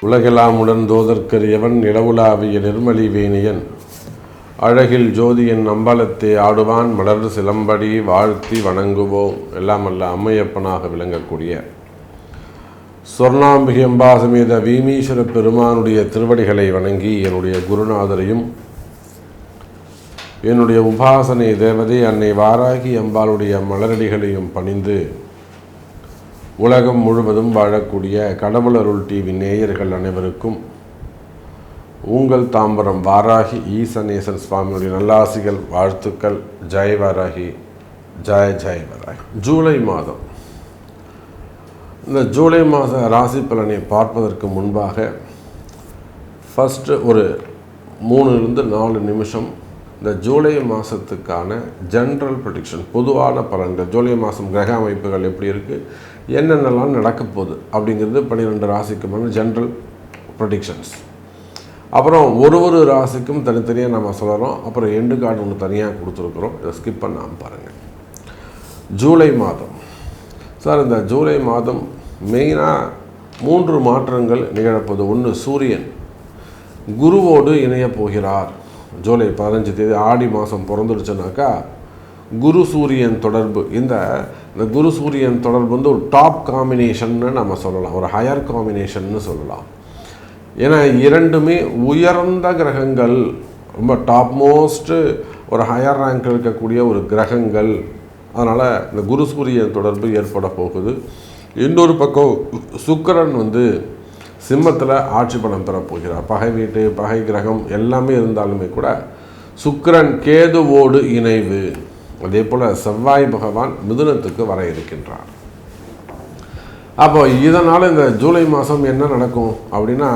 உலகெல்லாம் உடன்தோதற்கரியவன் நிலவுலாவிய நிர்மலி வேணியன் அழகில் ஜோதியின் அம்பலத்தை ஆடுவான் மலர் சிலம்படி வாழ்த்தி வணங்குவோம். எல்லாம் அல்ல அம்மையப்பனாக விளங்கக்கூடிய சொர்ணாம்பிகை அம்பாசமேத வீமீஸ்வர பெருமானுடைய திருவடிகளை வணங்கி என்னுடைய குருநாதரையும் என்னுடைய உபாசனை தேவதை அன்னை வாராகி அம்பாளுடைய மலரடிகளையும் பணிந்து உலகம் முழுவதும் வாழக்கூடிய கடவுளருள் டிவி நேயர்கள் அனைவருக்கும் உங்கள் தாம்பரம் வாராகி ஈசநேசன் சுவாமியுடைய நல்லாசிகள் வாழ்த்துக்கள். ஜெய் வாராகி, ஜெய் ஜெய் வாராகி. ஜூலை மாதம், இந்த ஜூலை மாத ராசி பலனை பார்ப்பதற்கு முன்பாக ஃபஸ்ட்டு ஒரு 3-4 நிமிஷம் இந்த ஜூலை மாதத்துக்கான ஜென்ரல் ப்ரெடிக்ஷன், பொதுவான பலன்கள், ஜூலை மாதம் கிரக அமைப்புகள் எப்படி இருக்குது, என்னென்னலாம் நடக்க போகுது அப்படிங்கிறது 12 ராசிக்குமான ஜென்ரல் ப்ரெடிக்ஷன்ஸ். அப்புறம் ஒரு ராசிக்கும் தனித்தனியாக நம்ம சொல்கிறோம். அப்புறம் எண்டு கார்டு ஒன்று தனியாக கொடுத்துருக்குறோம், இதை ஸ்கிப் பண்ணாமல் பாருங்கள். ஜூலை மாதம் சார், இந்த ஜூலை மாதம் மெயினாக 3 மாற்றங்கள் நிகழப்போகுது. ஒன்று, சூரியன் குருவோடு இணையப் போகிறார். ஜூலை 15 தேதி ஆடி மாதம் பிறந்துடுச்சுனாக்கா குரு சூரியன் தொடர்பு, இந்த குரு சூரியன் தொடர்பு வந்து ஒரு டாப் காம்பினேஷன்னு நம்ம சொல்லலாம், ஒரு ஹையர் காம்பினேஷன்னு சொல்லலாம். ஏன்னா இரண்டுமே உயர்ந்த கிரகங்கள், ரொம்ப டாப் மோஸ்ட்டு ஒரு ஹையர் ரேங்க் இருக்கக்கூடிய ஒரு கிரகங்கள். அதனால் இந்த குரு சூரியன் தொடர்பு ஏற்பட போகுது. இன்னொரு பக்கம் சுக்கிரன் வந்து சிம்மத்தில் ஆட்சி பலம் பெறப்போகிறார். பகை வீட்டு, பகை கிரகம் எல்லாமே இருந்தாலுமே கூட சுக்கிரன் கேதுவோடு இணைவு. அதே போல் செவ்வாய் பகவான் மிதுனத்துக்கு வர இருக்கின்றார். அப்போ இதனால் இந்த ஜூலை மாதம் என்ன நடக்கும் அப்படின்னா,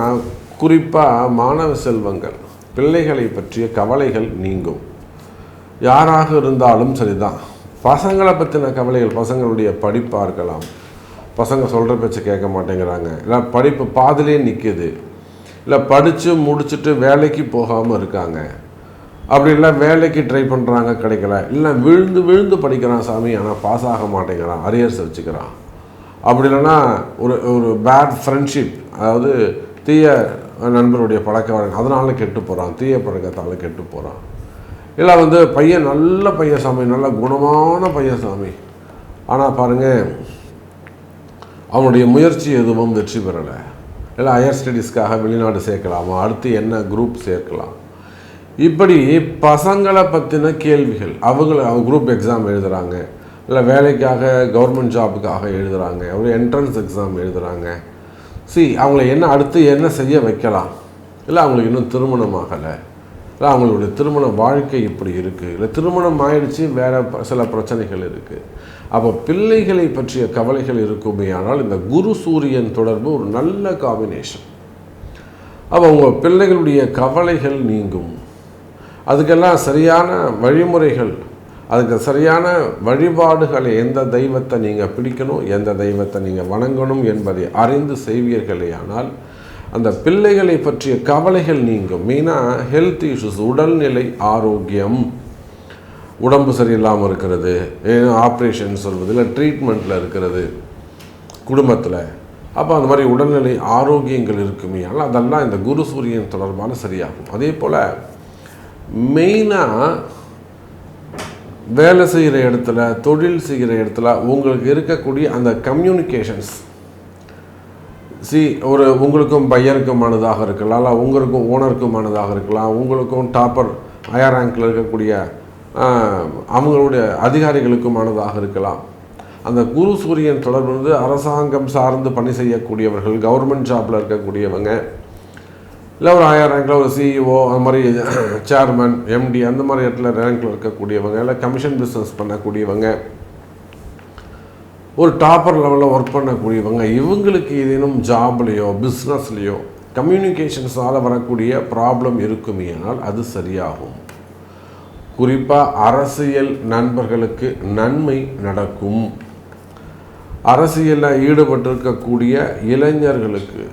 குறிப்பாக மாணவ செல்வங்கள், பிள்ளைகளை பற்றிய கவலைகள் நீங்கும். யாராக இருந்தாலும் சரிதான். பசங்களை பற்றின கவலைகள், பசங்களுடைய படிப்பாக இருக்கலாம், பசங்க சொல்கிற பேச்சு கேட்க மாட்டேங்கிறாங்க, இல்லை படிப்பு பாதிலே நிற்கிது, இல்லை படித்து முடிச்சுட்டு வேலைக்கு போகாமல் இருக்காங்க, அப்படி இல்லை வேலைக்கு ட்ரை பண்ணுறாங்க கிடைக்கல, இல்லை விழுந்து விழுந்து படிக்கிறான் சாமி ஆனால் பாஸ் ஆக மாட்டேங்கிறான், அரியர்ஸ் வச்சுக்கிறான், அப்படி இல்லைன்னா ஒரு பேட் ஃப்ரெண்ட்ஷிப், அதாவது தீய நண்பருடைய பழக்க வழக்கம், அதனால கெட்டு போகிறான், தீய பழக்கத்தால் கெட்டு போகிறான், இல்லை வந்து பையன் நல்ல பையன் சாமி, நல்ல குணமான பையன் சாமி, ஆனால் பாருங்கள் அவனுடைய முயற்சி எதுவும் வெற்றி பெறலை, இல்லை ஹையர் ஸ்டடீஸ்க்காக வெளிநாடு சேர்க்கலாமா, அடுத்து என்ன குரூப் சேர்க்கலாம், இப்படி பசங்களை பற்றின கேள்விகள். அவங்க குரூப் எக்ஸாம் எழுதுகிறாங்க, இல்லை வேலைக்காக கவர்மெண்ட் ஜாபுக்காக எழுதுகிறாங்க, ஒரு என்ட்ரன்ஸ் எக்ஸாம் எழுதுகிறாங்க. அவங்கள என்ன அடுத்து என்ன செய்ய வைக்கலாம், இல்லை அவங்களுக்கு இன்னும் திருமணம் ஆகலை, இல்லை அவங்களுடைய திருமண வாழ்க்கை இப்படி இருக்குது, இல்லை திருமணம் ஆயிடுச்சு, வேறு சில பிரச்சனைகள் இருக்குது. அப்போ பிள்ளைகளை பற்றிய கவலைகள் இருக்குமே. ஆனால் இந்த குரு சூரியன் தொடர்பு ஒரு நல்ல காம்பினேஷன். அப்போ உங்கள் பிள்ளைகளுடைய கவலைகள் நீங்கும். அதுக்கெல்லாம் சரியான வழிமுறைகள், அதுக்கு சரியான வழிபாடுகளை, எந்த தெய்வத்தை நீங்கள் பிடிக்கணும், எந்த தெய்வத்தை நீங்கள் வணங்கணும் என்பதை அறிந்து செய்வீர்களே ஆனால் அந்த பிள்ளைகளை பற்றிய கவலைகள் நீங்கும். மெயினாக ஹெல்த் இஷ்யூஸ், உடல்நிலை ஆரோக்கியம், உடம்பு சரியில்லாமல் இருக்கிறது, ஆப்ரேஷன் சொல்வது, இல்லை ட்ரீட்மெண்ட்டில் இருக்கிறது குடும்பத்தில், அப்போ அந்த மாதிரி உடல்நிலை ஆரோக்கியங்கள் இருக்குமே. ஆனால் அதெல்லாம் இந்த குரு சூரியன் தொடர்பான சரியாகும். அதே போல் மெயினாக வேலை செய்கிற இடத்துல, தொழில் செய்கிற இடத்துல உங்களுக்கு இருக்கக்கூடிய அந்த கம்யூனிகேஷன்ஸ், உங்களுக்கும் பையனுக்குமானதாக இருக்கலாம், இல்லை உங்களுக்கும் ஓனருக்குமானதாக இருக்கலாம், உங்களுக்கும் டாப்பர் ஹையர் ரேங்கில் இருக்கக்கூடிய அவங்களுடைய அதிகாரிகளுக்குமானதாக இருக்கலாம். அந்த குரு சூரியன் தொடர்பு வந்து அரசாங்கம் சார்ந்து பணி செய்யக்கூடியவர்கள், கவர்மெண்ட் ஜாப்பில் இருக்கக்கூடியவங்க, இல்லை ஒரு ஹையர் ரேங்கில் ஒரு சிஇஓ, அந்த மாதிரி சேர்மன், எம்டி, அந்த மாதிரி இடத்துல ரேங்கில் இருக்கக்கூடியவங்க, இல்லை கமிஷன் பிஸ்னஸ் பண்ணக்கூடியவங்க, ஒரு டாப்பர் லெவலில் ஒர்க் பண்ணக்கூடியவங்க, இவங்களுக்கு ஏதேனும் ஜாப்லேயோ பிஸ்னஸ்லேயோ கம்யூனிகேஷன்ஸால் வரக்கூடிய ப்ராப்ளம் இருக்குமே ஆனால் அது சரியாகும். குறிப்பாக அரசியல் நண்பர்களுக்கு நன்மை நடக்கும். அரசியலில் ஈடுபட்டிருக்கக்கூடிய இளைஞர்களுக்கு,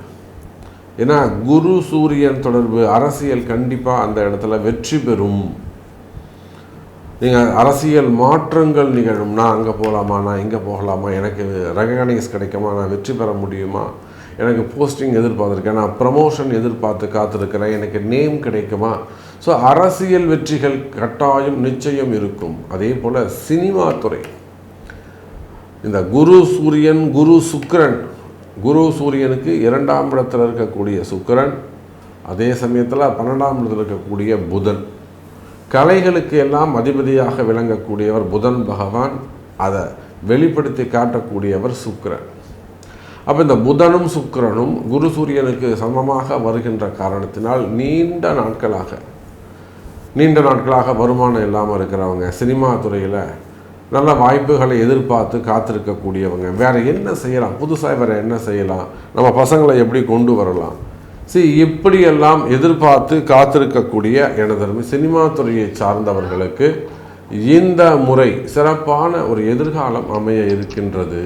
ஏன்னா குரு சூரியன் தொடர்பு, அரசியல் கண்டிப்பாக அந்த இடத்துல வெற்றி பெறும். நீங்கள் அரசியல் மாற்றங்கள் நிகழும். நான் அங்கே போகலாமா, நான் இங்கே போகலாமா, எனக்கு ரெகக்னைஸ் கிடைக்குமா, நான் வெற்றி பெற முடியுமா, எனக்கு போஸ்டிங் எதிர்பார்த்துருக்கேன், நான் ப்ரமோஷன் எதிர்பார்த்து காத்திருக்கிறேன், எனக்கு நேம் கிடைக்குமா? ஸோ அரசியல் வெற்றிகள் கட்டாயம் நிச்சயம் இருக்கும். அதே போல் சினிமா துறை, இந்த குரு சூரியன், குரு சுக்கிரன், குரு சூரியனுக்கு 2ஆம் இடத்தில் இருக்கக்கூடிய சுக்கிரன், அதே சமயத்தில் 12ஆம் இடத்தில் இருக்கக்கூடிய புதன், கலைகளுக்கு எல்லாம் அதிபதியாக விளங்கக்கூடியவர் புதன் பகவான், அதை வெளிப்படுத்தி காட்டக்கூடியவர் சுக்கிரன். அப்போ இந்த புதனும் சுக்கிரனும் குரு சூரியனுக்கு சமமாக வருகின்ற காரணத்தினால் நீண்ட நாட்களாக வருமானம் இல்லாமல் இருக்கிறவங்க, சினிமா துறையில் நல்ல வாய்ப்புகளை எதிர்பார்த்து காத்திருக்கக்கூடியவங்க, வேறு என்ன செய்யலாம், புதுசாக வேறு என்ன செய்யலாம், நம்ம பசங்களை எப்படி கொண்டு வரலாம், இப்படியெல்லாம் எதிர்பார்த்து காத்திருக்கக்கூடிய எனது சினிமா துறையை சார்ந்தவர்களுக்கு இந்த முறை சிறப்பான ஒரு எதிர்காலம் அமைய இருக்கின்றது.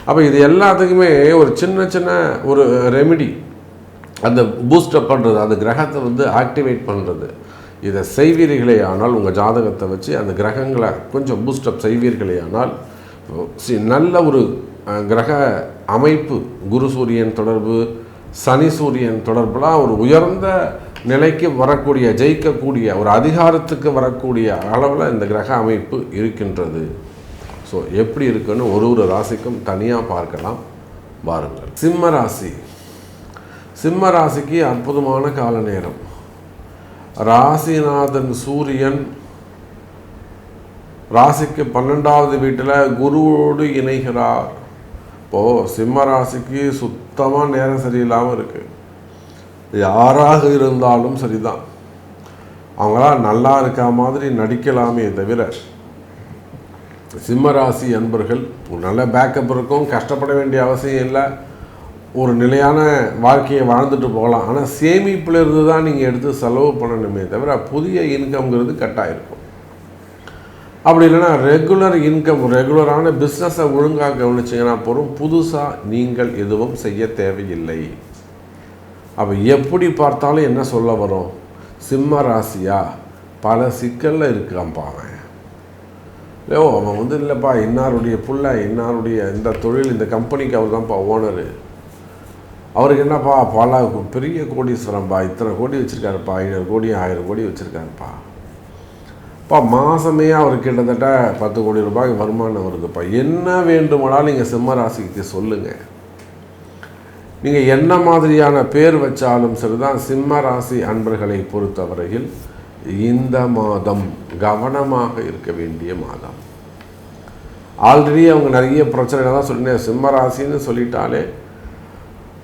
அப்போ இது எல்லாத்துக்குமே ஒரு சின்ன ஒரு ரெமிடி, அந்த பூஸ்டப் பண்ணுறது, அந்த கிரகத்தை ஆக்டிவேட் பண்ணுறது, இதை செய்வீர்களே ஆனால் உங்கள் ஜாதகத்தை வச்சு அந்த கிரகங்களை கொஞ்சம் பூஸ்டப் செய்வீர்களே ஆனால் நல்ல ஒரு கிரக அமைப்பு, குரு சூரியன் தொடர்பு, சனி சூரியன் தொடர்புலாம் ஒரு உயர்ந்த நிலைக்கு வரக்கூடிய, ஜெயிக்கக்கூடிய, ஒரு அதிகாரத்துக்கு வரக்கூடிய அளவில் இந்த கிரக அமைப்பு இருக்கின்றது. ஸோ எப்படி இருக்குன்னு ஒரு ராசிக்கும் தனியாக பார்க்கலாம் வாருங்கள். சிம்ம ராசிக்கு அற்புதமான கால நேரம். ராசிநாதன் சூரியன் ராசிக்கு 12வது வீட்டில் குருவோடு இணைகிறார். இப்போது சிம்ம ராசிக்கு சுத்தமாக நேரம் சரியில்லாமல் இருக்குது. யாராக இருந்தாலும் சரிதான், அவங்களாம் நல்லா இருக்கா மாதிரி நடிக்கலாமே தவிர, சிம்மராசி அன்பர்கள் ஒரு நல்ல பேக்கப் இருக்கும், கஷ்டப்பட வேண்டிய அவசியம் இல்லை, ஒரு நிலையான வாழ்க்கையை வாழ்ந்துட்டு போகலாம். ஆனால் சேமிப்பில் இருந்து தான் நீங்கள் எடுத்து செலவு பண்ணணுமே தவிர புதிய இன்கம்ங்கிறது கட்டாக இருக்கும். அப்படி இல்லைன்னா ரெகுலர் இன்கம், ரெகுலரான பிஸ்னஸை ஒழுங்காக கவனிச்சிங்கன்னா போகிறோம், புதுசாக நீங்கள் எதுவும் செய்ய தேவையில்லை. அப்போ எப்படி பார்த்தாலும் என்ன சொல்ல வரும், சிம்ம ராசியா பல சிக்கலில் இருக்கான்ப்பா அவன், இல்லையோ அவன் இல்லைப்பா இன்னாருடைய புள்ள, இன்னாருடைய இந்த தொழில், இந்த கம்பெனிக்கு அவர் தான்ப்பா ஓனரு, அவருக்கு என்னப்பா பல பெரிய கோடீஸ்வரன்ப்பா, இத்தனை கோடி வச்சுருக்காருப்பா, 500 கோடி 1000 கோடி வச்சுருக்காருப்பா, மாதமே அவர் கிட்டத்தட்ட 10 கோடி ரூபாய்க்கு வருமானம் வருதுப்பா. என்ன வேண்டுமானாலும் நீங்கள் சிம்ம ராசிக்கு சொல்லுங்கள், நீங்கள் என்ன மாதிரியான பேர் வச்சாலும் சரிதான். சிம்ம ராசி அன்பர்களை பொறுத்தவரையில் இந்த மாதம் கவனமாக இருக்க வேண்டிய மாதம். ஆல்ரெடி அவங்க நிறைய பிரச்சனை தான் சொல்லினேன். சிம்ம ராசின்னு சொல்லிட்டாலே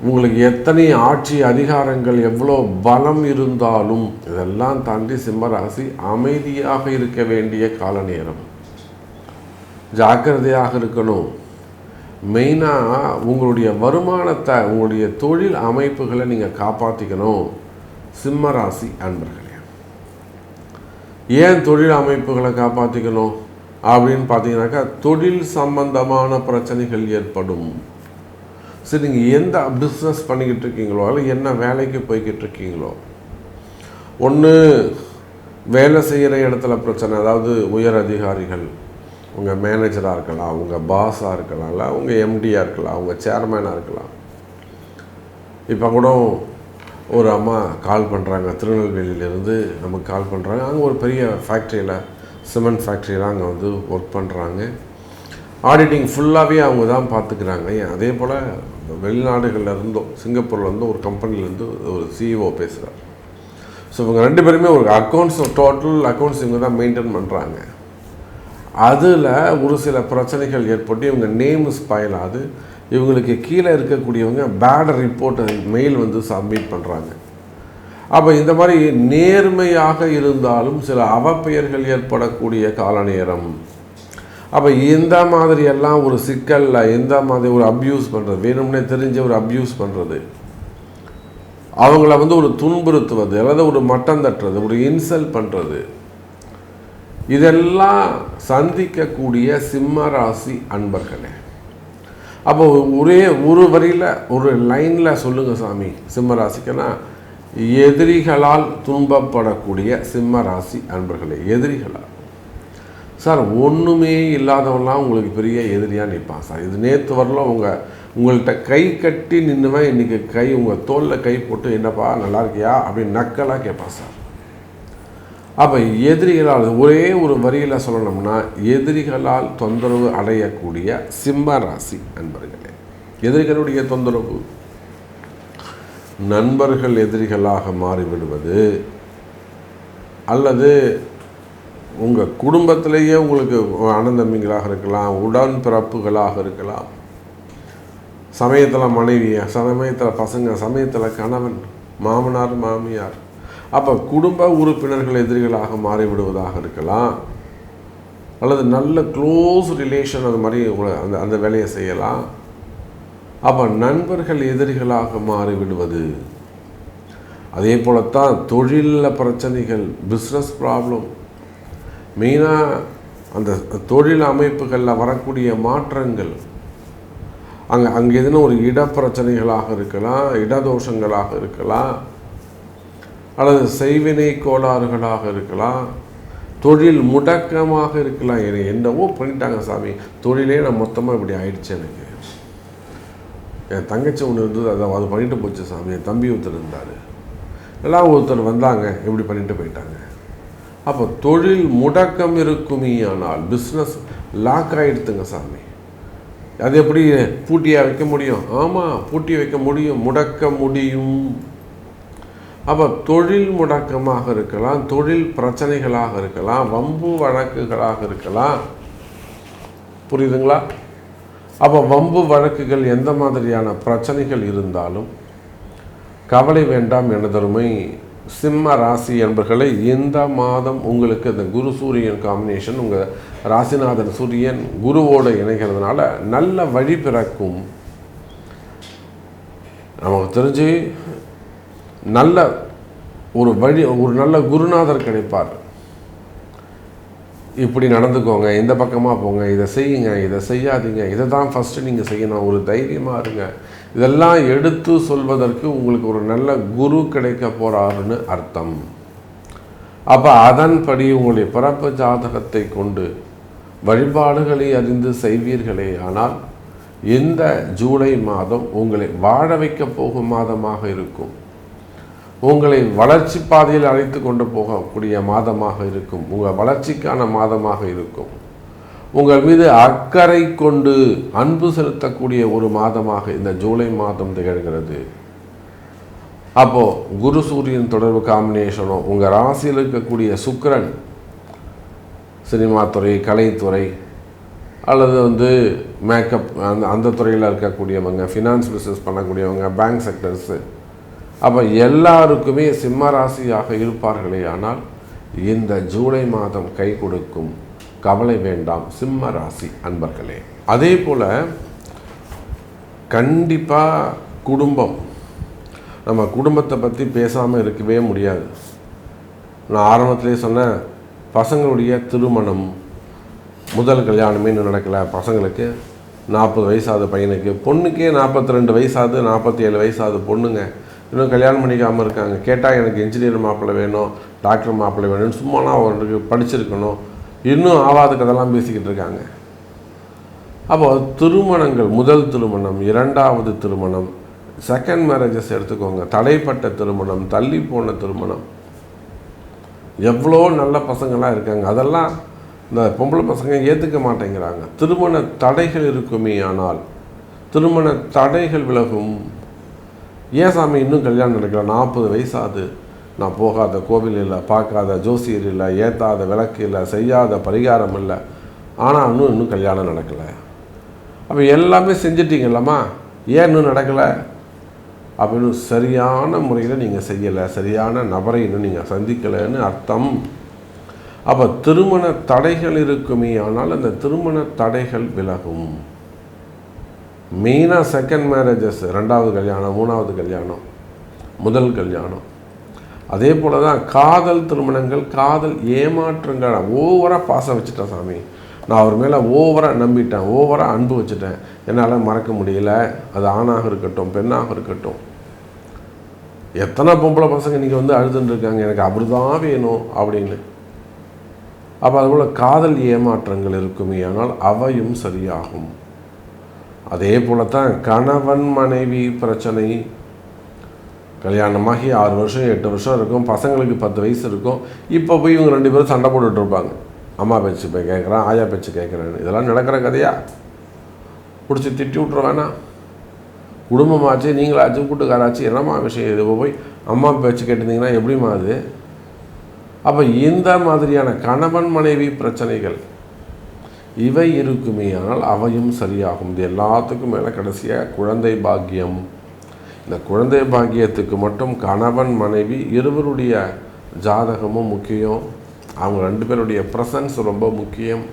உங்களுக்கு எத்தனை ஆட்சி அதிகாரங்கள், எவ்வளோ பலம் இருந்தாலும் இதெல்லாம் தாண்டி சிம்ம ராசி அமைதியாக இருக்க வேண்டிய கால நேரம். ஜாக்கிரதையாக இருக்கணும். மெயினாக உங்களுடைய வருமானத்தை, உங்களுடைய தொழில் அமைப்புகளை நீங்கள் காப்பாற்றிக்கணும் சிம்ம ராசி அன்பர்களே. ஏன் தொழில் அமைப்புகளை காப்பாற்றிக்கணும் அப்படின்னு பார்த்தீங்கன்னாக்கா, தொழில் சம்பந்தமான பிரச்சனைகள் ஏற்படும். சரி, நீங்கள் எந்த பிஸ்னஸ் பண்ணிக்கிட்டு இருக்கீங்களோ அல்ல என்ன வேலைக்கு போய்கிட்டு இருக்கீங்களோ, ஒன்று வேலை செய்கிற இடத்துல பிரச்சனை, அதாவது உயர் அதிகாரிகள், உங்கள் மேனேஜராக இருக்கலாம், உங்கள் பாஸாக இருக்கலாம், இல்லை உங்கள் எம்டியாக இருக்கலாம், உங்கள் சேர்மேனாக இருக்கலாம். இப்போ கூட ஒரு அம்மா கால் பண்ணுறாங்க, திருநெல்வேலியிலேருந்து நமக்கு கால் பண்ணுறாங்க. அங்கே ஒரு பெரிய ஃபேக்ட்ரியில், சிமெண்ட் ஃபேக்ட்ரியில் அங்கே ஒர்க் பண்ணுறாங்க. ஆடிட்டிங் ஃபுல்லாகவே அவங்க தான் பார்த்துக்கிறாங்க. அதே போல் வெளிநாடுகளில் இருந்தோம், சிங்கப்பூர்லேருந்து ஒரு கம்பெனிலேருந்து ஒரு சிஇஓ பேசுகிறார். ஸோ இவங்க 2 பேருமே ஒரு அக்கௌண்ட்ஸ், டோட்டல் அக்கௌண்ட்ஸ் இவங்க தான் மெயின்டைன் பண்ணுறாங்க. அதில் ஒரு சில பிரச்சனைகள் ஏற்பட்டு இவங்க நேம் ஸ்பாயில் ஆகுது. இவங்களுக்கு கீழே இருக்கக்கூடியவங்க பேட் ரிப்போர்ட் மெயில் சப்மிட் பண்ணுறாங்க. அப்போ இந்த மாதிரி நேர்மையாக இருந்தாலும் சில அவப்பெயர்கள் ஏற்படக்கூடிய கால நேரம். அப்போ இந்த மாதிரியெல்லாம் ஒரு சிக்கலில் இந்த மாதிரி ஒரு அப்யூஸ் பண்ணுறது, வேணும்னே தெரிஞ்ச ஒரு அப்யூஸ் பண்ணுறது, அவங்கள ஒரு துன்புறுத்துவது, அல்லது ஒரு மட்டம் தட்டுறது, ஒரு இன்சல்ட் பண்ணுறது, இதெல்லாம் சந்திக்கக்கூடிய சிம்ம ராசி அன்பர்களே. அப்போ ஒரே ஒரு வரியில் ஒரு லைனில் சொல்லுங்கள் சாமி சிம்ம ராசிக்குன்னா, எதிரிகளால் துன்பப்படக்கூடிய சிம்ம ராசி அன்பர்களே. எதிரிகளால் சார் ஒன்றுமே இல்லாதவன்லாம் உங்களுக்கு பெரிய எதிரியாக நிற்பான் சார். இது நேற்று வரலாம் உங்கள்கிட்ட கை கட்டி நின்றுவன் இன்றைக்கி உங்கள் தோளில் கை போட்டு என்னப்பா நல்லா இருக்கியா அப்படின்னு நக்கலாக கேட்பான் சார். அப்போ எதிரிகளால் ஒரே ஒரு வரியில் சொல்லணும்னா எதிரிகளால் தொந்தரவு அடையக்கூடிய சிம்ம ராசி நண்பர்களே. எதிரிகளுடைய தொந்தரவு, நண்பர்கள் எதிரிகளாக மாறிவிடுவது, அல்லது உங்கள் குடும்பத்திலேயே உங்களுக்கு அண்ணன் தம்பிகளாக இருக்கலாம், உடன் பிறப்புகளாக இருக்கலாம், சமயத்தில் மனைவி, சமயத்தில் பசங்க, சமயத்தில் கணவன், மாமனார் மாமியார். அப்போ குடும்ப உறுப்பினர்கள் எதிரிகளாக மாறிவிடுவதாக இருக்கலாம், அல்லது நல்ல க்ளோஸ் ரிலேஷன் அது மாதிரி உங்களை அந்த வேலையை செய்யலாம். அப்போ நண்பர்கள் எதிரிகளாக மாறிவிடுவது. அதே போலத்தான் தொழிலில் பிரச்சனைகள், பிஸ்னஸ் ப்ராப்ளம், மெயினாக அந்த தொழில் அமைப்புகளில் வரக்கூடிய மாற்றங்கள், அங்கே எதுனா ஒரு இடப்பிரச்சனைகளாக இருக்கலாம், இடதோஷங்களாக இருக்கலாம், அல்லது செய்வினை கோளாறுகளாக இருக்கலாம், தொழில் முடக்கமாக இருக்கலாம். என்னவோ பண்ணிட்டாங்க சாமி, தொழிலே நான் மொத்தமாக இப்படி ஆயிடுச்சு. எனக்கு என் தங்கச்சி ஒன்று இருந்தது, அது பண்ணிட்டு போச்சு சாமி. என் தம்பி ஒருத்தர் இருந்தார், எல்லாம் ஒருத்தர் வந்தாங்க, இப்படி பண்ணிட்டு போயிட்டாங்க. அப்போ தொழில் முடக்கம் இருக்குமே, ஆனால் பிஸ்னஸ் லாக் ஆகிடுத்துங்க சாமி. அது எப்படி பூட்டியாக வைக்க முடியும்? ஆமாம், பூட்டி வைக்க முடியும், முடக்க முடியும். அப்போ தொழில் முடக்கமாக இருக்கலாம், தொழில் பிரச்சனைகளாக இருக்கலாம், வம்பு வழக்குகளாக இருக்கலாம். புரியுதுங்களா? அப்போ வம்பு வழக்குகள் எந்த மாதிரியான பிரச்சனைகள் இருந்தாலும் கவலை வேண்டாம் எனதருமை சிம்ம ராசி என்பர்களை. இந்த மாதம் உங்களுக்கு இந்த குரு சூரியன் காம்பினேஷன், உங்கள் ராசிநாதன் சூரியன் குருவோடு இணைகிறதுனால நல்ல வழி பிறக்கும். நமக்கு தெரிஞ்சு நல்ல ஒரு வழி, ஒரு நல்ல குருநாதர் கிடைப்பார். இப்படி நடந்துக்கோங்க, இந்த பக்கமாக போங்க, இதை செய்யுங்க, இதை செய்யாதீங்க, இதை தான் ஃபஸ்ட்டு நீங்கள் செய்யணும், ஒரு தைரியமாக இருங்க, இதெல்லாம் எடுத்து சொல்வதற்கு உங்களுக்கு ஒரு நல்ல குரு கிடைக்க போகிறாருன்னு அர்த்தம். அப்போ அதன்படி உங்களுடைய பிறப்பு ஜாதகத்தை கொண்டு வழிபாடுகளை அறிந்து செய்வீர்களே ஆனால் இந்த ஜூலை மாதம் உங்களை வாழ வைக்க போகும் மாதமாக இருக்கும். உங்களை வளர்ச்சி பாதையில் அழைத்து கொண்டு போகக்கூடிய மாதமாக இருக்கும். உங்கள் வளர்ச்சிக்கான மாதமாக இருக்கும். உங்கள் மீது அக்கறை கொண்டு அன்பு செலுத்தக்கூடிய ஒரு மாதமாக இந்த ஜூலை மாதம் திகழ்கிறது. அப்போது குரு சூரியன் தொடர்பு காம்பினேஷனும் உங்கள் ராசியில் இருக்கக்கூடிய சுக்கிரன் சினிமா துறை, கலைத்துறை, அல்லது மேக்கப் அந்த துறையில் இருக்கக்கூடியவங்க, ஃபினான்ஸ் பிஸ்னஸ் பண்ணக்கூடியவங்க, பேங்க் செக்டர்ஸு, அப்போ எல்லாருக்குமே சிம்ம ராசியாக இருப்பார்களே ஆனால் இந்த ஜூலை மாதம் கை கொடுக்கும். கவலை வேண்டாம் சிம்ம ராசி அன்பர்களே. அதே போல் கண்டிப்பாக குடும்பம், நம்ம குடும்பத்தை பற்றி பேசாமல் இருக்கவே முடியாது. நான் ஆரம்பத்திலே சொன்னேன், பசங்களுடைய திருமணம், முதல் கல்யாணமே இன்னும் நடக்கலை. பசங்களுக்கு 40 வயசாகுது பையனுக்கு, பொண்ணுக்கே 42 வயசாகுது, 47 வயசாகுது பொண்ணுங்க, இன்னும் கல்யாணம் பண்ணிக்காமல் இருக்காங்க. கேட்டால் எனக்கு இன்ஜினியர் மாப்பிள்ளை வேணும், டாக்டர் மாப்பிள்ளை வேணும்னு சும்மாலாம் அவருக்கு படிச்சிருக்கணும், இன்னும் ஆவாத கதெல்லாம் பேசிக்கிட்டு இருக்காங்க. அப்போ திருமணங்கள், முதல் திருமணம், இரண்டாவது திருமணம், செகண்ட் மேரேஜஸ் எடுத்துக்கோங்க, தடைப்பட்ட திருமணம், தள்ளி போன திருமணம், எவ்வளோ நல்ல பசங்களாம் இருக்காங்க. அதெல்லாம் இந்த பொம்பளை பசங்க ஏற்றுக்க மாட்டேங்கிறாங்க. திருமண தடைகள் இருக்குமே ஆனால் திருமண தடைகள் விலகும். ஏன் சாமி இன்னும் கல்யாணம் நடக்கல? 40 வயசாகுது, நான் போகாத கோவில் இல்லை, பார்க்காத ஜோசியர் இல்லை, ஏற்றாத விளக்கு இல்லை, செய்யாத பரிகாரம் இல்லை, ஆனால் இன்னும் கல்யாணம் நடக்கலை. அப்போ எல்லாமே செஞ்சிட்டிங்கல்லம்மா, ஏன் இன்னும் நடக்கலை அப்படின்னு சரியான முறையில் நீங்கள் செய்யலை, சரியான நபரை இன்னும் நீங்கள் சந்திக்கலைன்னு அர்த்தம். அப்போ திருமண தடைகள் இருக்குமே ஆனால் அந்த திருமண தடைகள் விலகும். மெயினாக செகண்ட் மேரேஜஸ், ரெண்டாவது கல்யாணம், மூணாவது கல்யாணம், முதல் கல்யாணம். அதே போல் தான் காதல் திருமணங்கள், காதல் ஏமாற்றங்கள். ஓவராக பாசம் வச்சுட்டேன் சாமி, நான் அவர் மேலே ஓவராக நம்பிட்டேன், ஓவராக அன்பு வச்சுட்டேன், என்னால் மறக்க முடியல. அது ஆணாக இருக்கட்டும், பெண்ணாக இருக்கட்டும். எத்தனை பொம்பளை பசங்க இன்றைக்கி அழுதுன்னு இருக்காங்க, எனக்கு அப்படி தான் வேணும் அப்படின்னு. அப்போ அதுபோல் காதல் ஏமாற்றங்கள் இருக்குமே, ஆனால் அவையும் சரியாகும். அதே போல தான் கணவன் மனைவி பிரச்சனை, கல்யாணமாகி 6 வருஷம் 8 வருஷம் இருக்கும், பசங்களுக்கு 10 வயசு இருக்கும், இப்போ போய் இவங்க 2 பேரும் சண்டை போட்டுட்டு இருப்பாங்க. அம்மா பேச்சு போய் கேட்குறான், ஆயா பேச்சு கேட்குறேன்னு. இதெல்லாம் நடக்கிற கதையா? பிடிச்சி திட்டி விட்ரு வேணாம். குடும்பமாச்சு, நீங்களாச்சு, கூட்டுக்காராச்சு, என்னம்மா விஷயம் இது? போய் அம்மா பேச்சு கேட்டிருந்தீங்கன்னா எப்படிமா அது? அப்போ இந்த மாதிரியான கணவன் மனைவி பிரச்சனைகள் இவை இருக்குமே, ஆனால் அவையும் சரியாகும். இது எல்லாத்துக்கும் மேலே கடைசியாக குழந்தை பாக்கியம். இந்த குழந்தை பாக்கியத்துக்கு மட்டும் கணவன் மனைவி இருவருடைய ஜாதகமும் முக்கியம். அவங்க 2 பேருடைய ப்ரெசன்ஸ் ரொம்ப முக்கியம்.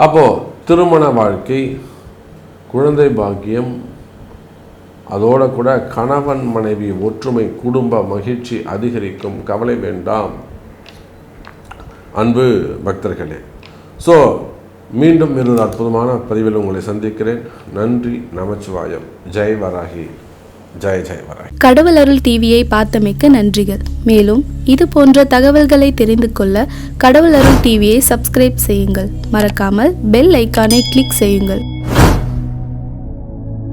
அப்போது திருமண வாழ்க்கை, குழந்தை பாக்கியம், அதோடு கூட கணவன் மனைவி ஒற்றுமை, குடும்ப மகிழ்ச்சி அதிகரிக்கும். கவலை வேண்டாம் அன்பு பக்தர்களே. ஸோ மீண்டும் ஒரு அற்புதமான பதிவில் உங்களை சந்திக்கிறேன். நன்றி, நமச்சிவாயம். ஜெய் வராகி, ஜெய் ஜெய் வராகி. கடவுள் அருள் டிவியை பார்த்தமைக்க நன்றிகள். மேலும் இது போன்ற தகவல்களை தெரிந்து கொள்ள கடவுள் அருள் டிவியை சப்ஸ்கிரைப் செய்யுங்கள். மறக்காமல் பெல் ஐக்கானை கிளிக் செய்யுங்கள்.